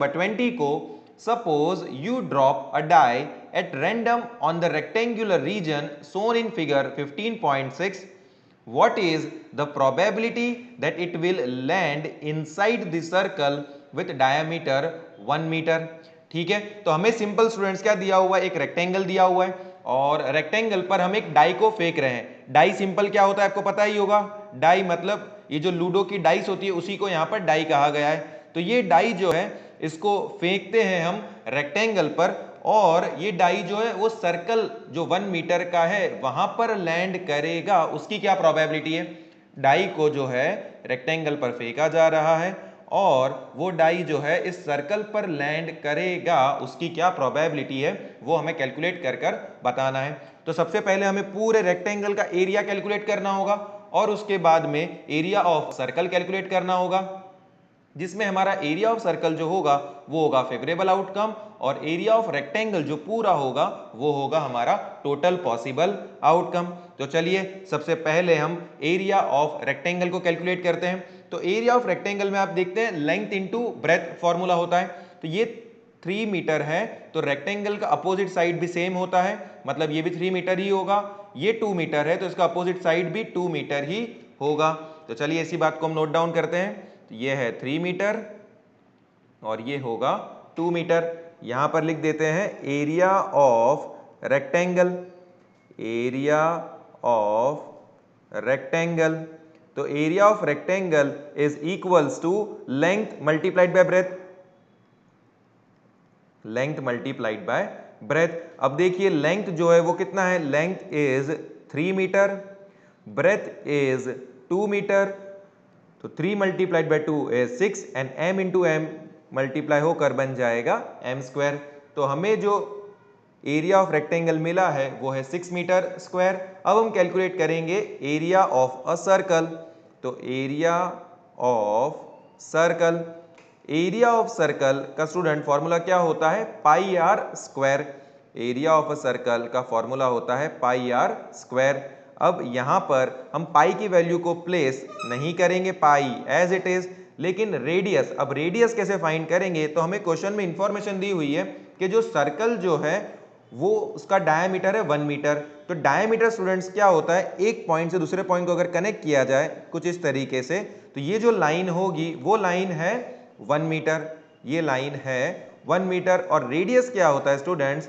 Number 20 को suppose you drop a die at random on the rectangular region shown in figure 15.6. what is the probability that it will land inside the circle with diameter 1 metre. ठीक है, तो हमें simple students क्या दिया हुआ है, एक रेक्टेंगल दिया हुआ है और रेक्टेंगल पर हम एक डाई को फेंक रहे हैं। डाई सिंपल क्या होता है आपको पता ही होगा, डाई मतलब ये जो लूडो की डाइस होती है उसी को यहाँ पर डाई कहा गया है। तो ये डाई जो है इसको फेंकते हैं हम रेक्टेंगल पर और ये डाई जो है वो सर्कल जो 1 मीटर का है वहां पर लैंड करेगा। उसकी क्या प्रोबेबिलिटी है, डाई को जो है रेक्टेंगल पर फेंका जा रहा है और वो डाई जो है इस सर्कल पर लैंड करेगा, उसकी क्या प्रोबेबिलिटी है वो हमें कैलकुलेट कर कर बताना है। तो सबसे पहले हमें पूरे रेक्टेंगल का एरिया कैलकुलेट करना होगा और उसके बाद में एरिया ऑफ सर्कल कैलकुलेट करना होगा, जिसमें हमारा एरिया ऑफ सर्कल जो होगा वो होगा फेवरेबल आउटकम और एरिया ऑफ रेक्टेंगल जो पूरा होगा वो होगा हमारा टोटल पॉसिबल आउटकम। तो चलिए सबसे पहले हम एरिया ऑफ रेक्टेंगल को कैलकुलेट करते हैं। तो एरिया ऑफ रेक्टेंगल में आप देखते हैं लेंथ इनटू ब्रेथ फॉर्मूला होता है। तो ये 3 मीटर है तो रेक्टेंगल का अपोजिट साइड भी सेम होता है, मतलब ये भी 3 मीटर ही होगा। ये 2 मीटर है तो इसका अपोजिट साइड भी 2 मीटर ही होगा। तो चलिए इसी बात को हम नोट डाउन करते हैं। तो ये है 3 मीटर और ये होगा 2 मीटर। यहां पर लिख देते हैं area of rectangle, area of rectangle. तो area of rectangle is equals to length multiplied by breadth, length multiplied by breadth. अब देखिए लेंथ जो है वो कितना है, length is 3 meter, breadth is 2 meter. तो 3 multiplied by 2 is 6 and m into m multiply होकर बन जाएगा m स्क्वायर। तो हमें जो एरिया ऑफ रेक्टेंगल मिला है वो है 6 मीटर स्क्वायर। अब हम कैलकुलेट करेंगे एरिया ऑफ अ सर्कल। तो area of circle, area of circle का स्टूडेंट फॉर्मूला क्या होता है, pi r square. Area of a circle का फॉर्मूला होता है पाई आर स्क्वायर। अब यहां पर हम पाई की वैल्यू को प्लेस नहीं करेंगे, पाई एज इट इज, लेकिन रेडियस, अब रेडियस कैसे फाइंड करेंगे, तो हमें क्वेश्चन में इंफॉर्मेशन दी हुई है कि जो सर्कल जो है वो उसका डायमीटर है 1 मीटर। तो डायमीटर स्टूडेंट्स क्या होता है, एक पॉइंट से दूसरे पॉइंट को अगर कनेक्ट किया जाए कुछ इस तरीके से, तो ये जो लाइन होगी वो लाइन है 1 मीटर, ये लाइन है 1 मीटर। और रेडियस क्या होता है स्टूडेंट्स,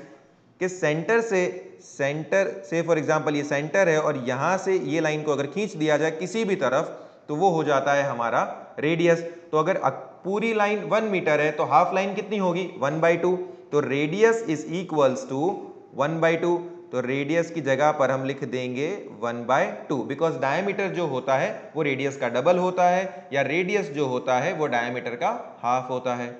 कि सेंटर से फॉर एग्जांपल ये सेंटर है और यहां से ये लाइन को अगर खींच दिया जाए किसी भी तरफ तो वो हो जाता है हमारा रेडियस। तो अगर पूरी लाइन 1 मीटर है तो हाफ लाइन कितनी होगी 1/2। तो रेडियस इज इक्वल्स टू 1/2। तो रेडियस की जगह पर हम लिख देंगे 1/2, बिकॉज डायमीटर जो होता है वो रेडियस का डबल होता है या रेडियस जो होता है वो डायमीटर का हाफ होता है।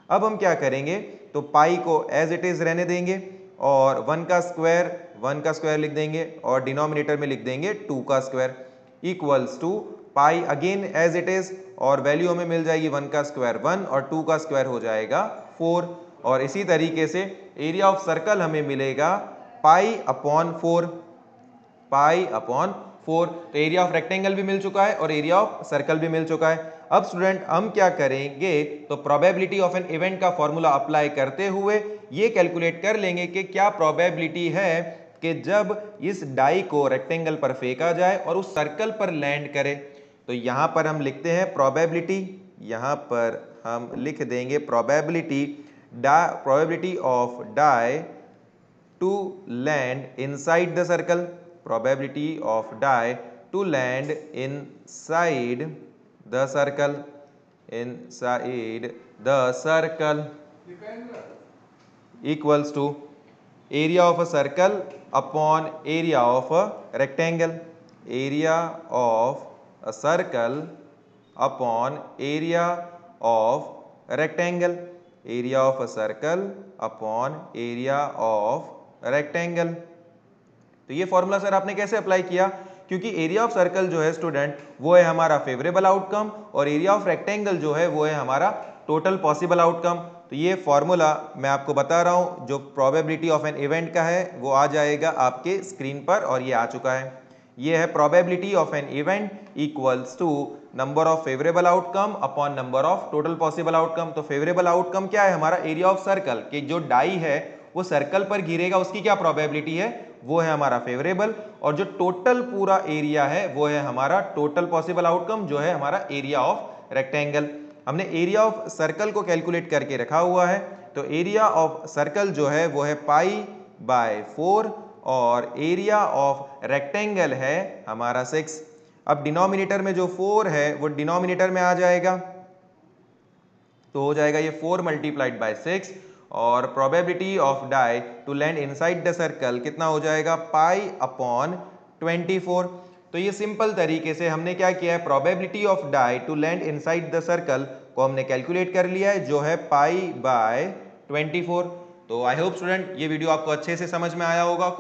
अब हम क्या करेंगे, तो पाई को एज इट इज रहने देंगे और 1 का स्क्वायर लिख देंगे और डिनोमिनेटर में लिख देंगे 2 का square equals to pi again as it is, और वैल्यू हमें मिल जाएगी 1 का स्क्वायर 1 और 2 का स्क्वायर हो जाएगा 4। और इसी तरीके से एरिया ऑफ सर्कल हमें मिलेगा पाई अपॉन 4, पाई अपॉन 4। तो एरिया ऑफ रेक्टेंगल भी मिल चुका है और एरिया ऑफ सर्कल भी मिल चुका है। अब स्टूडेंट हम क्या करेंगे, तो प्रोबेबिलिटी ऑफ एन इवेंट का फॉर्मूला अप्लाई करते हुए ये कैलकुलेट कर लेंगे कि क्या प्रोबेबिलिटी है कि जब इस डाई को रेक्टेंगल पर फेंका जाए और उस सर्कल पर लैंड करे। तो यहां पर हम लिखते हैं प्रोबेबिलिटी, यहां पर हम लिख देंगे probability of die to land inside the circle, probability of die to land inside the circle, inside the circle equals to area of a circle upon area of a rectangle, area of a circle upon area of rectangle, area of a circle upon area of rectangle। तो ये formula sir आपने कैसे apply किया, क्योंकि area of circle जो है student वो है हमारा फेवरेबल आउटकम और एरिया ऑफ रेक्टेंगल जो है वो है हमारा टोटल पॉसिबल आउटकम। तो ये फॉर्मूला मैं आपको बता रहा हूं जो प्रोबेबिलिटी ऑफ एन इवेंट का है वो आ जाएगा आपके स्क्रीन पर और ये आ चुका है। ये है probability of an event equals to number of favourable outcome upon number of total possible outcome. तो फेवरेबल आउटकम क्या है हमारा, एरिया ऑफ सर्कल, कि जो डाई है वो सर्कल पर गिरेगा उसकी क्या प्रोबेबिलिटी है, वो है हमारा फेवरेबल, और जो टोटल पूरा एरिया है वो है हमारा टोटल पॉसिबल आउटकम, जो है हमारा एरिया ऑफ रेक्टेंगल। हमने एरिया ऑफ सर्कल को कैलकुलेट करके रखा हुआ है, तो एरिया ऑफ सर्कल जो है वो है पाई बाय 4 और एरिया ऑफ रेक्टेंगल है हमारा 6। अब डिनोमिनेटर में जो 4 है वो डिनोमिनेटर में आ जाएगा, तो हो जाएगा ये 4 मल्टीप्लाइड बाय 6, और probability of die to land inside the circle कितना हो जाएगा, पाई अपॉन 24। तो ये सिंपल तरीके से हमने क्या किया है, probability of die to land inside the circle को हमने कैलकुलेट कर लिया है, जो है पाई बाय 24। तो आई होप स्टूडेंट ये वीडियो आपको अच्छे से समझ में आया होगा।